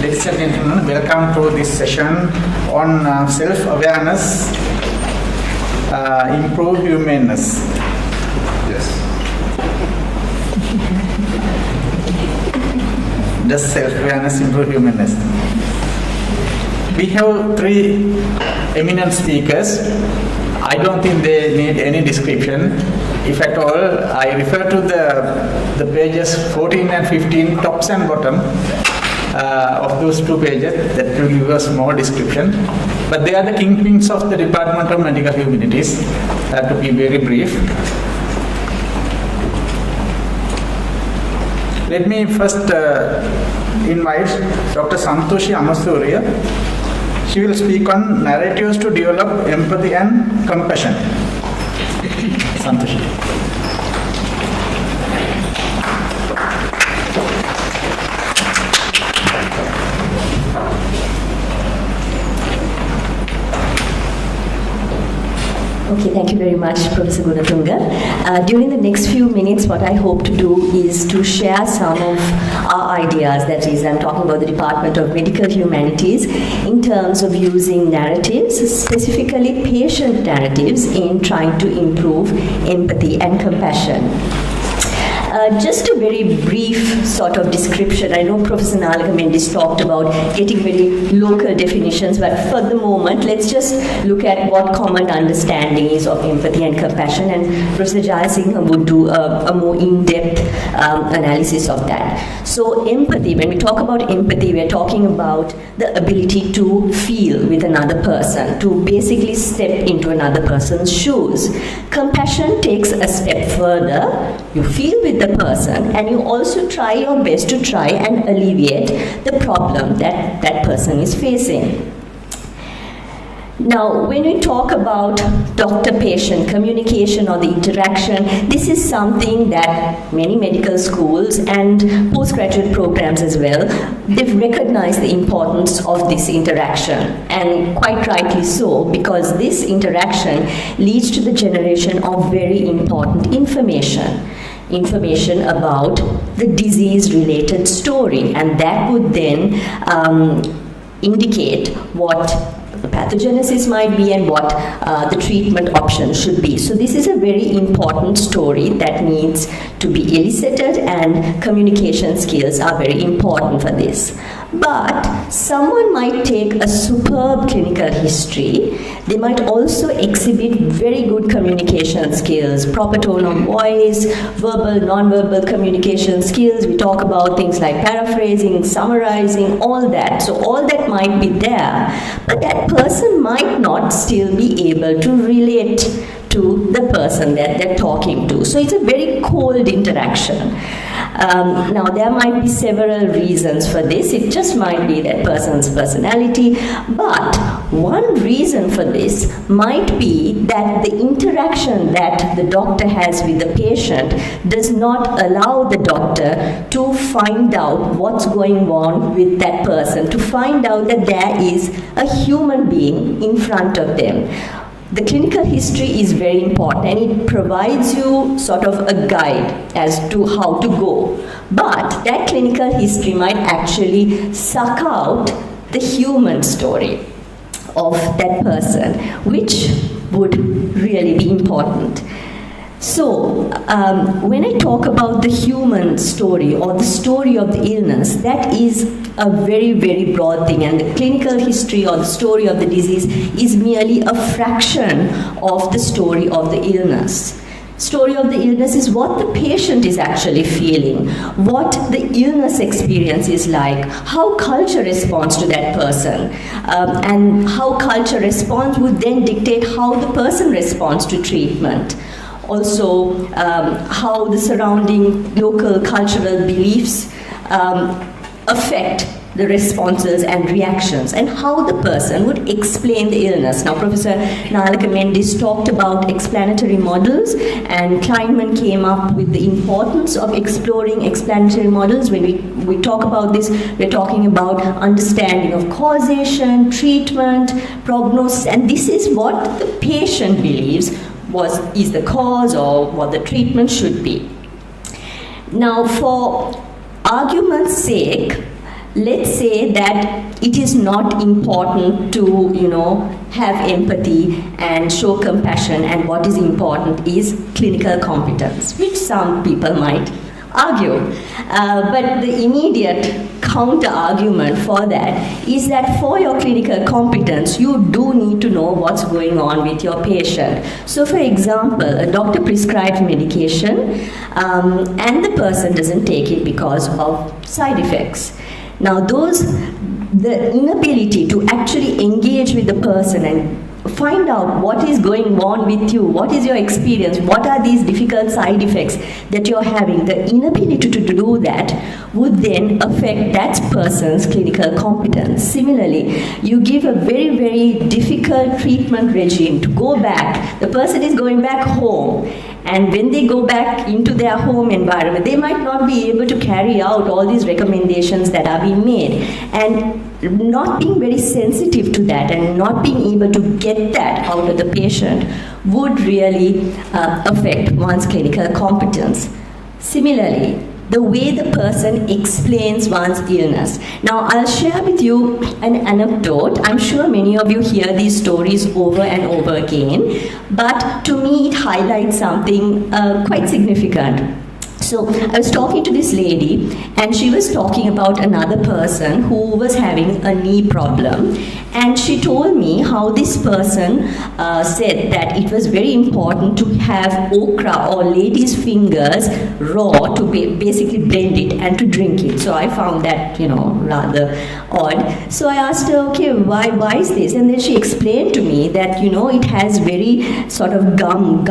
Ladies and gentlemen, welcome to this session on self-awareness, improve humanness. Yes. Just self-awareness, improve humanness. We have three eminent speakers. I don't think they need any description. If at all, I refer to the pages 14 and 15, tops and bottom of those two pages. That will give us more description. But they are the kingpins of the Department of Medical Humanities. To be very brief. Let me first invite Dr. Santushi Amarasuriya. She will speak on narratives to develop empathy and compassion. Santushi. Okay, thank you very much, Professor Gunatunga. During the next few minutes, what I hope to do is to share some of our ideas. That is, I'm talking about the Department of Medical Humanities in terms of using narratives, specifically patient narratives, in trying to improve empathy and compassion. Just a very brief sort of description. I know Professor Nalaka Mendis talked about getting very local definitions, but for the moment, let's just look at what common understanding is of empathy and compassion, and Professor Jayasinghe would do a more in-depth analysis of that. So empathy, when we talk about empathy, we're talking about the ability to feel with another person, to basically step into another person's shoes. Compassion takes a step further. You feel with the person and you also try your best to try and alleviate the problem that that person is facing. Now, when we talk about doctor-patient communication or the interaction, this is something that many medical schools and postgraduate programs as well, they've recognized the importance of this interaction, and quite rightly so, because this interaction leads to the generation of very important information about the disease-related story, and that would then indicate what the pathogenesis might be and what the treatment option should be. So this is a very important story that needs to be elicited, and communication skills are very important for this. But someone might take a superb clinical history. They might also exhibit very good communication skills, proper tone of voice, verbal, non-verbal communication skills. We talk about things like paraphrasing, summarizing, all that. So all that might be there, but that person might not still be able to relate to the person that they're talking to. So it's a very cold interaction. Now, there might be several reasons for this. It just might be that person's personality, but one reason for this might be that the interaction that the doctor has with the patient does not allow the doctor to find out what's going on with that person, to find out that there is a human being in front of them. The clinical history is very important, and it provides you sort of a guide as to how to go. But that clinical history might actually suck out the human story of that person, which would really be important. So, when I talk about the human story or the story of the illness, that is a very, very broad thing, and the clinical history or the story of the disease is merely a fraction of the story of the illness. Story of the illness is what the patient is actually feeling, what the illness experience is like, how culture responds to that person, and how culture responds would then dictate how the person responds to treatment. Also, how the surrounding local cultural beliefs affect the responses and reactions, and how the person would explain the illness. Now, Professor Nalaka Mendis talked about explanatory models, and Kleinman came up with the importance of exploring explanatory models. When we talk about this, we're talking about understanding of causation, treatment, prognosis, and this is what the patient believes is the cause or what the treatment should be. Now, for argument's sake, let's say that it is not important to, have empathy and show compassion, and what is important is clinical competence, which some people might argue. But the immediate counter argument for that is that for your clinical competence, you do need to know what's going on with your patient. So for example, a doctor prescribes medication and the person doesn't take it because of side effects. Now the inability to actually engage with the person and find out what is going on with you, what is your experience, what are these difficult side effects that you're having, the inability to do that would then affect that person's clinical competence. Similarly, you give a very, very difficult treatment regime to go back, the person is going back home, and when they go back into their home environment, they might not be able to carry out all these recommendations that are being made. And not being very sensitive to that and not being able to get that out of the patient would really affect one's clinical competence. Similarly, the way the person explains one's illness. Now, I'll share with you an anecdote. I'm sure many of you hear these stories over and over again, but to me it highlights something quite significant. So I was talking to this lady, and she was talking about another person who was having a knee problem, and she told me how this person said that it was very important to have okra or lady's fingers raw to basically blend it and to drink it. So I found that, rather odd. So I asked her, okay, why is this? And then she explained to me that, it has very sort of gum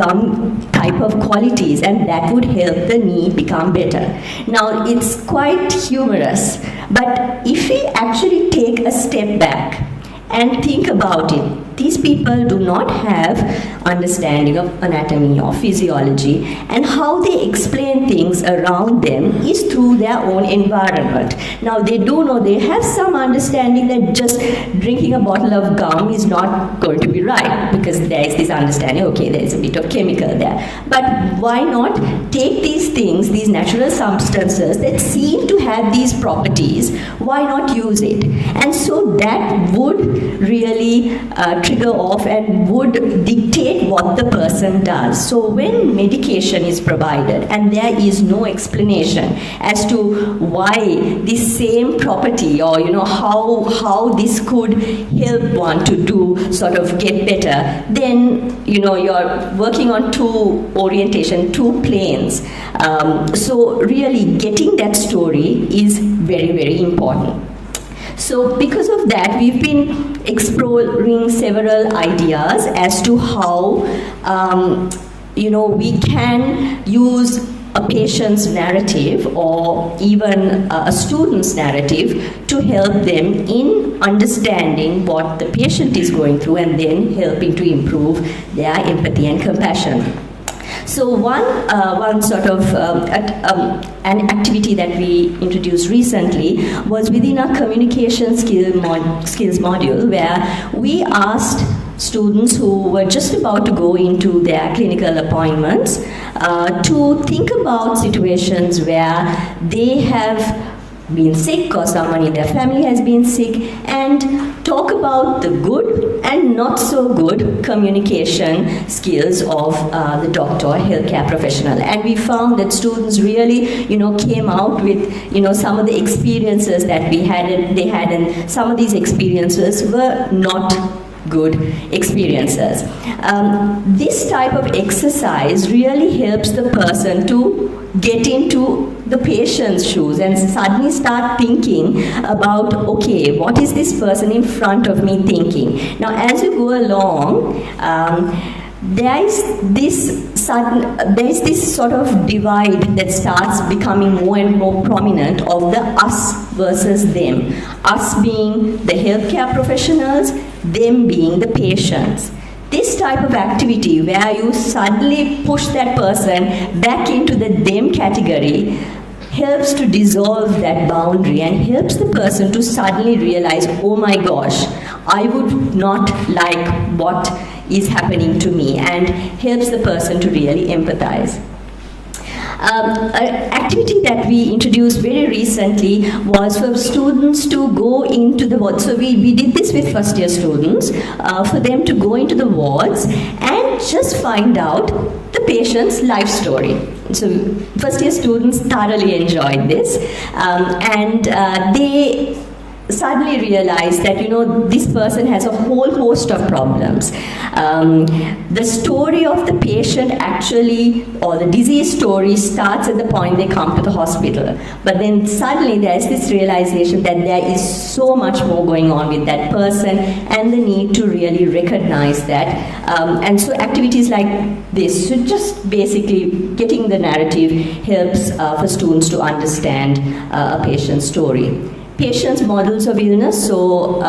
type of qualities, and that would help the knee become better. Now, it's quite humorous, but if we actually take a step back and think about it, these people do not have understanding of anatomy or physiology, and how they explain things around them is through their own environment. Now, they do know, they have some understanding that just drinking a bottle of gum is not going to be right, because there is this understanding, okay, there is a bit of chemical there. But why not take these things, these natural substances that seem to have these properties, why not use it? And so that would really trigger off and would dictate what the person does. So when medication is provided and there is no explanation as to why this same property, or how this could help one to do sort of get better, then you're working on two planes. So really getting that story is very, very important. So because of that, we've been exploring several ideas as to how we can use a patient's narrative or even a student's narrative to help them in understanding what the patient is going through, and then helping to improve their empathy and compassion. So one sort of an activity that we introduced recently was within our communication skills module, where we asked students who were just about to go into their clinical appointments to think about situations where they have been sick or someone in their family has been sick, and talk about the good and not so good communication skills of the doctor or healthcare professional. And we found that students really, came out with, some of the experiences that they had, and some of these experiences were not good experiences. This type of exercise really helps the person to get into the patient's shoes and suddenly start thinking about, okay, what is this person in front of me thinking? Now, as you go along, there is this sort of divide that starts becoming more and more prominent of the us versus them. Us being the healthcare professionals, them being the patients. This type of activity where you suddenly push that person back into the them category helps to dissolve that boundary and helps the person to suddenly realize, oh my gosh, I would not like what is happening to me, and helps the person to really empathize. An activity that we introduced very recently was for students to go into the wards. So we did this with first year students, for them to go into the wards and just find out the patient's life story. So first year students thoroughly enjoyed this, and they suddenly realized that, this person has a whole host of problems. The story of the patient actually, or the disease story, starts at the point they come to the hospital. But then suddenly there's this realization that there is so much more going on with that person, and the need to really recognize that. And so activities like this, so just basically getting the narrative, helps for students to understand a patient's story. Patients' models of illness, so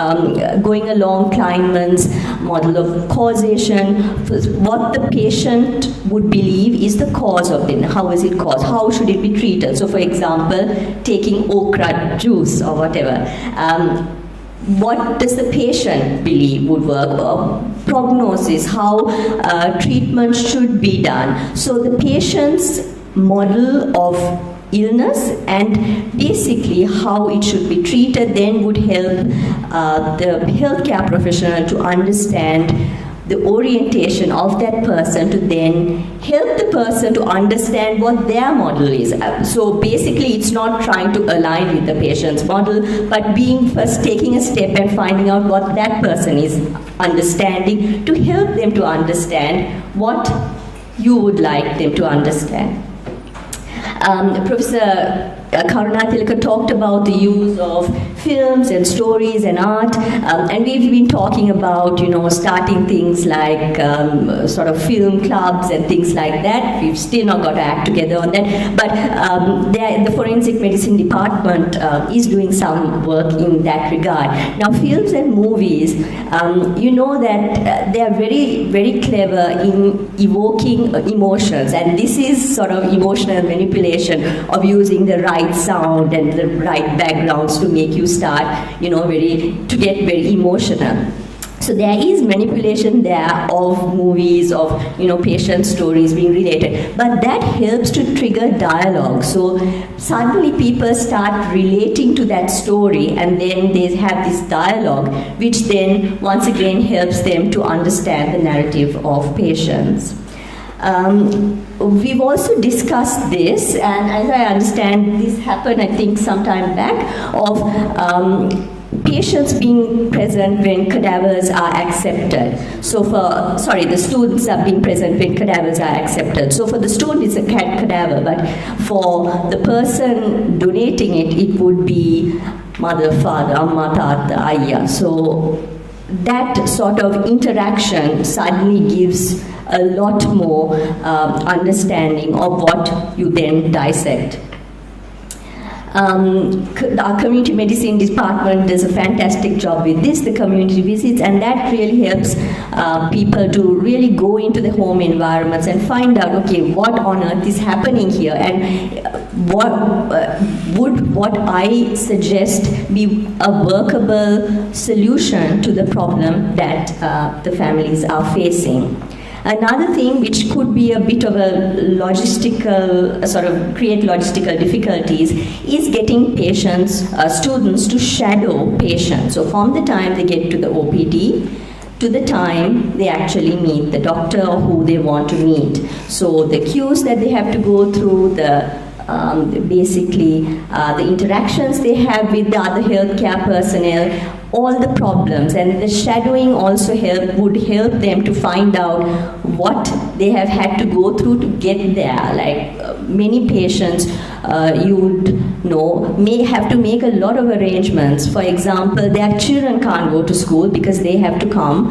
going along Kleinman's model of causation, what the patient would believe is the cause of it. How is it caused? How should it be treated? So for example, taking okra juice or whatever. What does the patient believe would work? Prognosis, how treatment should be done. So the patient's model of illness and basically how it should be treated then would help the healthcare professional to understand the orientation of that person, to then help the person to understand what their model is. So basically it's not trying to align with the patient's model, but being first taking a step and finding out what that person is understanding, to help them to understand what you would like them to understand. Professor Karunatilaka talked about the use of films and stories and art, and we've been talking about, starting things like sort of film clubs and things like that. We've still not got to act together on that, but the forensic medicine department is doing some work in that regard. Now, films and movies, that they are very, very clever in evoking emotions, and this is sort of emotional manipulation of using the right sound and the right backgrounds to make you start, to get very emotional. So there is manipulation there of movies, of patient stories being related, but that helps to trigger dialogue. So suddenly people start relating to that story, and then they have this dialogue, which then once again helps them to understand the narrative of patients. We've also discussed this, and as I understand, this happened, I think, some time back, of patients being present when cadavers are accepted. So the students are being present when cadavers are accepted. So for the student, it's a cadaver, but for the person donating it, it would be mother, father, amma, tata, ayya. So that sort of interaction suddenly gives a lot more understanding of what you then dissect. Our community medicine department does a fantastic job with this, the community visits, and that really helps people to really go into the home environments and find out, okay, what on earth is happening here, and what I suggest be a workable solution to the problem that the families are facing. Another thing which could be a bit of a logistical, create logistical difficulties, is getting patients, students to shadow patients. So from the time they get to the OPD to the time they actually meet the doctor or who they want to meet. So the cues that they have to go through, the interactions they have with the other healthcare personnel, all the problems, and the shadowing also would help them to find out what they have had to go through to get there. Like many patients, you would know, may have to make a lot of arrangements. For example, their children can't go to school because they have to come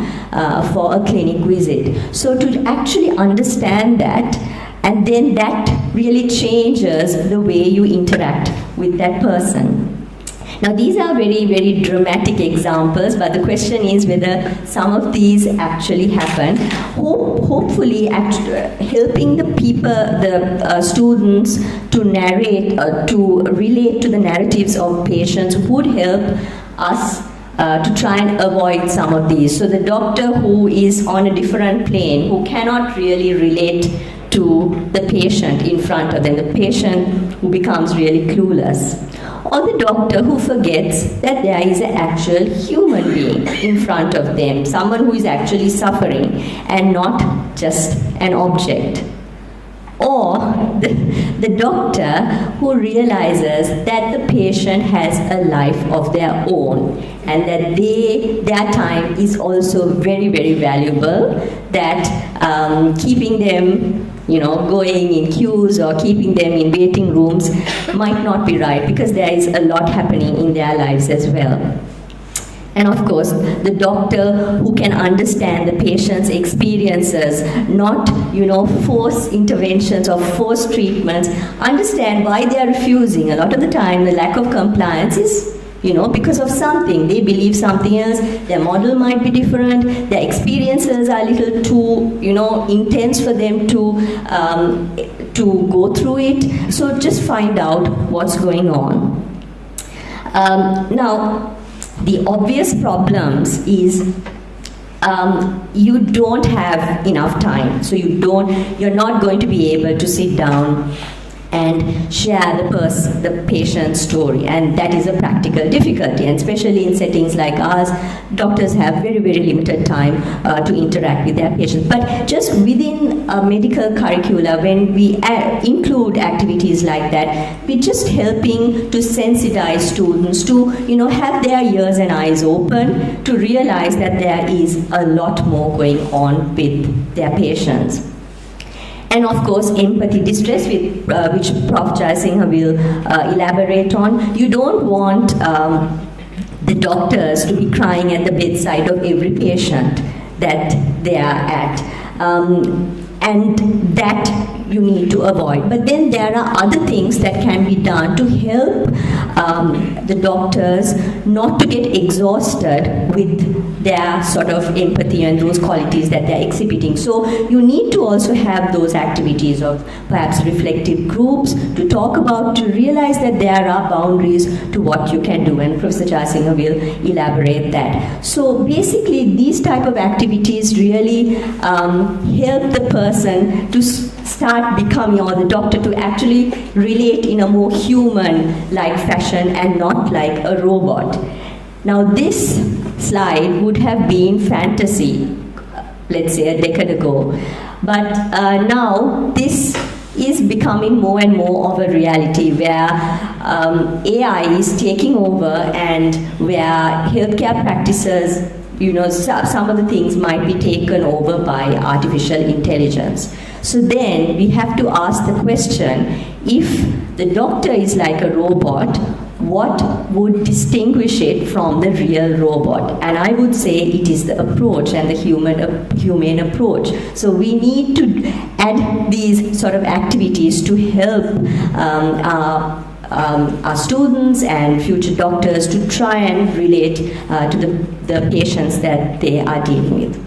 for a clinic visit. So to actually understand that, and then that really changes the way you interact with that person. Now, these are very, very dramatic examples, but the question is whether some of these actually happen. Hopefully, helping the people, the students to narrate, to relate to the narratives of patients would help us to try and avoid some of these. So the doctor who is on a different plane, who cannot really relate to the patient in front of them, the patient who becomes really clueless, or the doctor who forgets that there is an actual human being in front of them, someone who is actually suffering and not just an object. Or the doctor who realizes that the patient has a life of their own and that their time is also very, very valuable, that keeping them going in queues or keeping them in waiting rooms might not be right, because there is a lot happening in their lives as well. And of course, the doctor who can understand the patient's experiences, not, force interventions or force treatments, understand why they are refusing. A lot of the time, the lack of compliance is, because of something. They believe something else, their model might be different, their experiences are a little too, intense for them to go through it. So just find out what's going on. Now, the obvious problems is you don't have enough time, so you're not going to be able to sit down and share the patient's story, and that is a practical difficulty, and especially in settings like ours, doctors have very, very limited time to interact with their patients. But just within a medical curricula, when we include activities like that, we're just helping to sensitize students to have their ears and eyes open to realize that there is a lot more going on with their patients. And of course, empathy distress, which Prof. Jayasinghe will elaborate on. You don't want the doctors to be crying at the bedside of every patient that they are at. And that you need to avoid. But then there are other things that can be done to help the doctors not to get exhausted with their sort of empathy and those qualities that they're exhibiting. So you need to also have those activities of perhaps reflective groups to talk about, to realize that there are boundaries to what you can do, and Professor Jayasinghe will elaborate that. So basically these type of activities really help the person to start becoming, or the doctor to actually relate in a more human-like fashion and not like a robot. Now this slide would have been fantasy, let's say a decade ago, but now this is becoming more and more of a reality where AI is taking over and where healthcare practices, some of the things might be taken over by artificial intelligence. So then we have to ask the question, if the doctor is like a robot, what would distinguish it from the real robot? And I would say it is the approach and the humane approach. So we need to add these sort of activities to help our students and future doctors to try and relate to the patients that they are dealing with.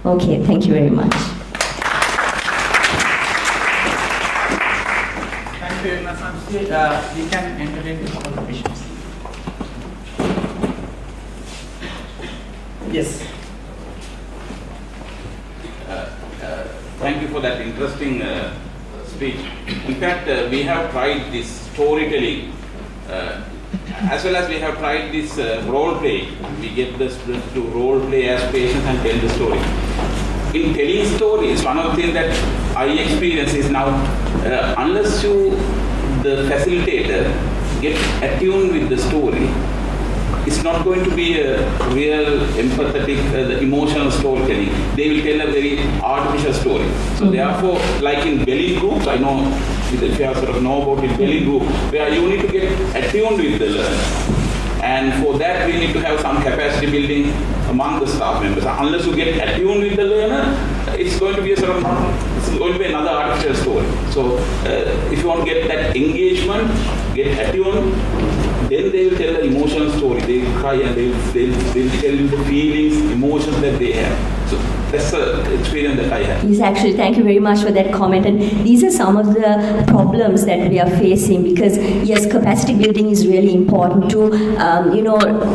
Okay, thank you very much. Thank you very much, Santushi. We can entertain some of the questions. Yes. Thank you for that interesting speech. In fact, we have tried this storytelling as well as we have tried this role play. We get the students to role play as patients and tell the story. In telling stories, one of the things that I experience is now, unless the facilitator, get attuned with the story, it's not going to be a real empathetic, emotional storytelling. They will tell a very artificial story. So therefore, like in belly groups, I know if you have sort of know about it, belly group, where you need to get attuned with the learner. And for that, we need to have some capacity building among the staff members. Unless you get attuned with the learner, it's going to be it's going to be another artificial story. So if you want to get that engagement, get attuned, then they will tell the emotional story. They will cry and they will tell you the feelings, emotions that they have. So That's the experience that I had. Yes, actually, thank you very much for that comment. And these are some of the problems that we are facing because, yes, capacity building is really important too.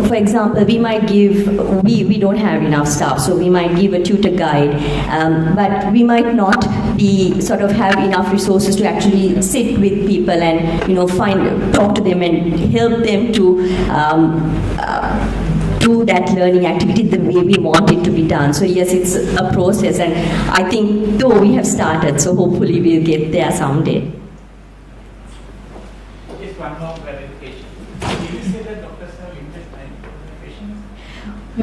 For example, we might give, we don't have enough staff, so we might give a tutor guide, but we might not be sort of have enough resources to actually sit with people and, talk to them and help them to do that learning activity the way we want it to be done. So yes, it's a process, and I think though we have started, so hopefully we'll get there someday. Just one more clarification. Did you say that doctors have limited time for the patients?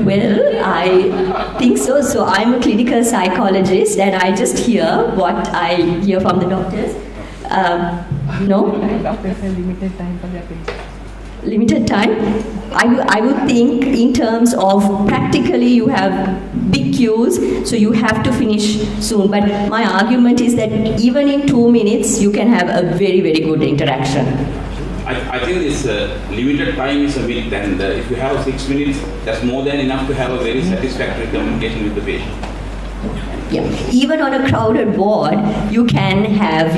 Well, I think so. So I'm a clinical psychologist, and I just hear what I hear from the doctors. No? Doctors have limited time for their patients. Limited time? I would think in terms of practically you have big queues, so you have to finish soon. But my argument is that even in 2 minutes, you can have a very, very good interaction. I think this limited time is a myth, and if you have 6 minutes, that's more than enough to have a very satisfactory communication with the patient. Yeah. Even on a crowded ward, you can have,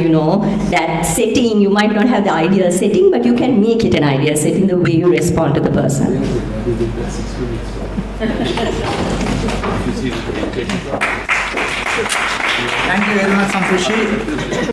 that setting. You might not have the ideal setting, but you can make it an ideal setting the way you respond to the person. Thank you very much, Santushi.